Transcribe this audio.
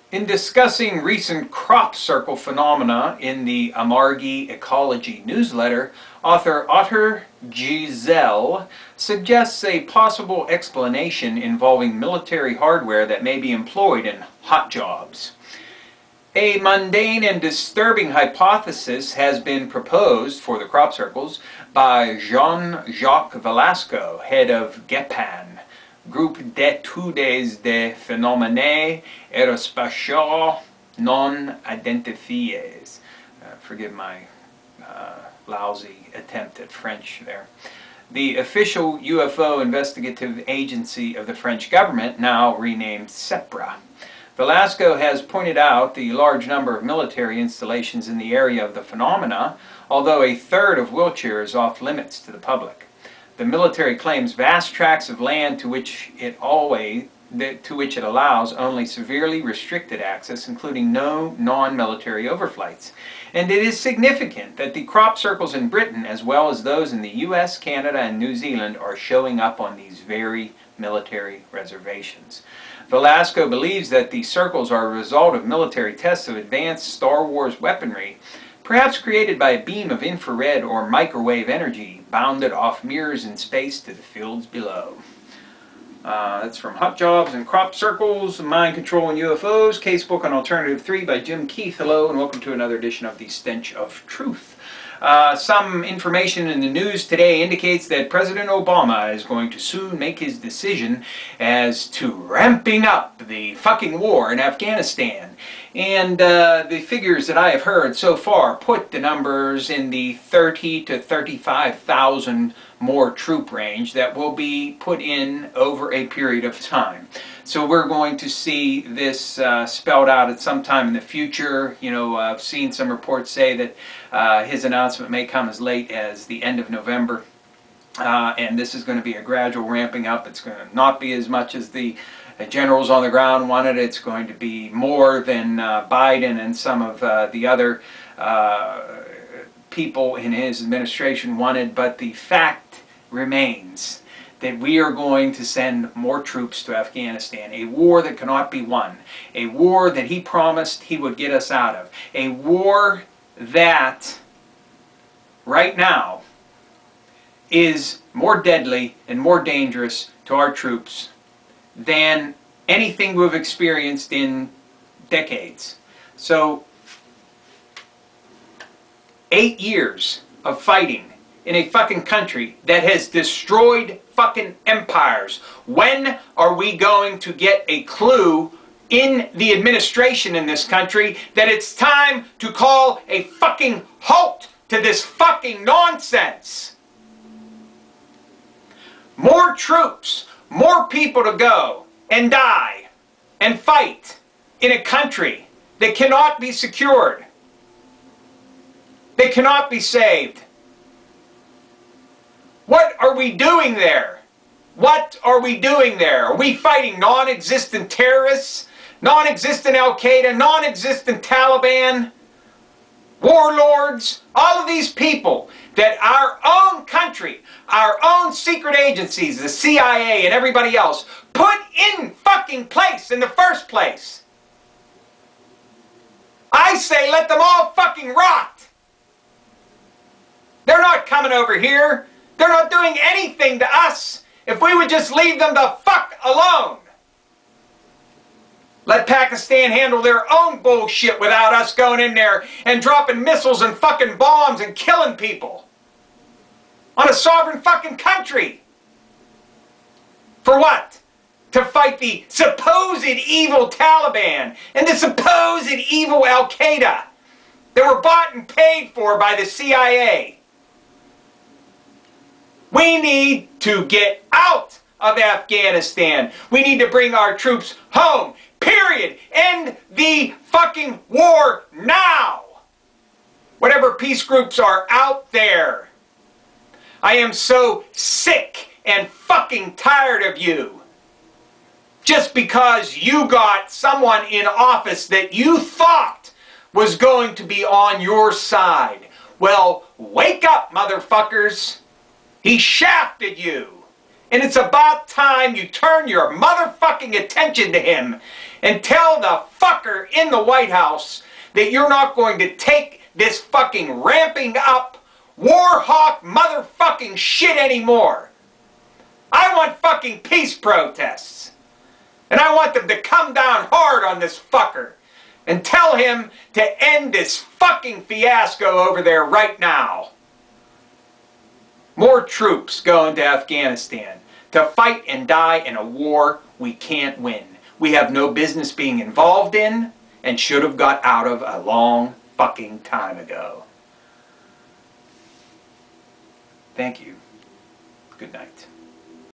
In discussing recent crop circle phenomena in the Amargi Ecology newsletter, author Otter Giselle suggests a possible explanation involving military hardware that may be employed in hot jobs. A mundane and disturbing hypothesis has been proposed for the crop circles by Jean-Jacques Velasco, head of GEPAN, Groupe d'études des phénomènes aérospatiaux non identifiés. Forgive my lousy attempt at French there. The official UFO investigative agency of the French government, now renamed CEPRA. Velasco has pointed out the large number of military installations in the area of the phenomena, although a third of Wiltshire is off limits to the public. The military claims vast tracts of land to which it allows only severely restricted access, including no non-military overflights. And it is significant that the crop circles in Britain, as well as those in the US, Canada, and New Zealand, are showing up on these very military reservations. Velasco believes that the circles are a result of military tests of advanced Star Wars weaponry, perhaps created by a beam of infrared or microwave energy bounded off mirrors in space to the fields below. That's from Hot Jobs and Crop Circles, Mind Control and UFOs, Casebook on Alternative 3 by Jim Keith. Hello and welcome to another edition of the Stench of Truth. Some information in the news today indicates that President Obama is going to soon make his decision as to ramping up the fucking war in Afghanistan. And the figures that I have heard so far put the numbers in the 30 to 35,000 more troop range that will be put in over a period of time. So we're going to see this spelled out at some time in the future. You know, I've seen some reports say that his announcement may come as late as the end of November. And this is going to be a gradual ramping up. It's going to not be as much as the generals on the ground wanted. It's going to be more than Biden and some of the other people in his administration wanted. But the fact remains that we are going to send more troops to Afghanistan, a war that cannot be won, a war that he promised he would get us out of, a war that right now is more deadly and more dangerous to our troops than anything we've experienced in decades. So 8 years of fighting in a fucking country that has destroyed fucking empires. When are we going to get a clue in the administration in this country that it's time to call a fucking halt to this fucking nonsense? More troops, more people to go and die and fight in a country that cannot be secured, that cannot be saved. What are we doing there? What are we doing there? Are we fighting non-existent terrorists, non-existent Al-Qaeda, non-existent Taliban, warlords, all of these people that our own country, our own secret agencies, the CIA and everybody else, put in fucking place in the first place? I say let them all fucking rot. They're not coming over here. They're not doing anything to us if we would just leave them the fuck alone. Let Pakistan handle their own bullshit without us going in there and dropping missiles and fucking bombs and killing people on a sovereign fucking country. For what? To fight the supposed evil Taliban and the supposed evil Al-Qaeda that were bought and paid for by the CIA. We need to get out of Afghanistan. We need to bring our troops home. Period. End the fucking war now. Whatever peace groups are out there. I am so sick and fucking tired of you. Just because you got someone in office that you thought was going to be on your side. Well, wake up, motherfuckers. He shafted you. And it's about time you turn your motherfucking attention to him and tell the fucker in the White House that you're not going to take this fucking ramping up war hawk motherfucking shit anymore. I want fucking peace protests. And I want them to come down hard on this fucker and tell him to end this fucking fiasco over there right now. More troops going to Afghanistan to fight and die in a war we can't win. We have no business being involved in and should have got out of a long fucking time ago. Thank you. Good night.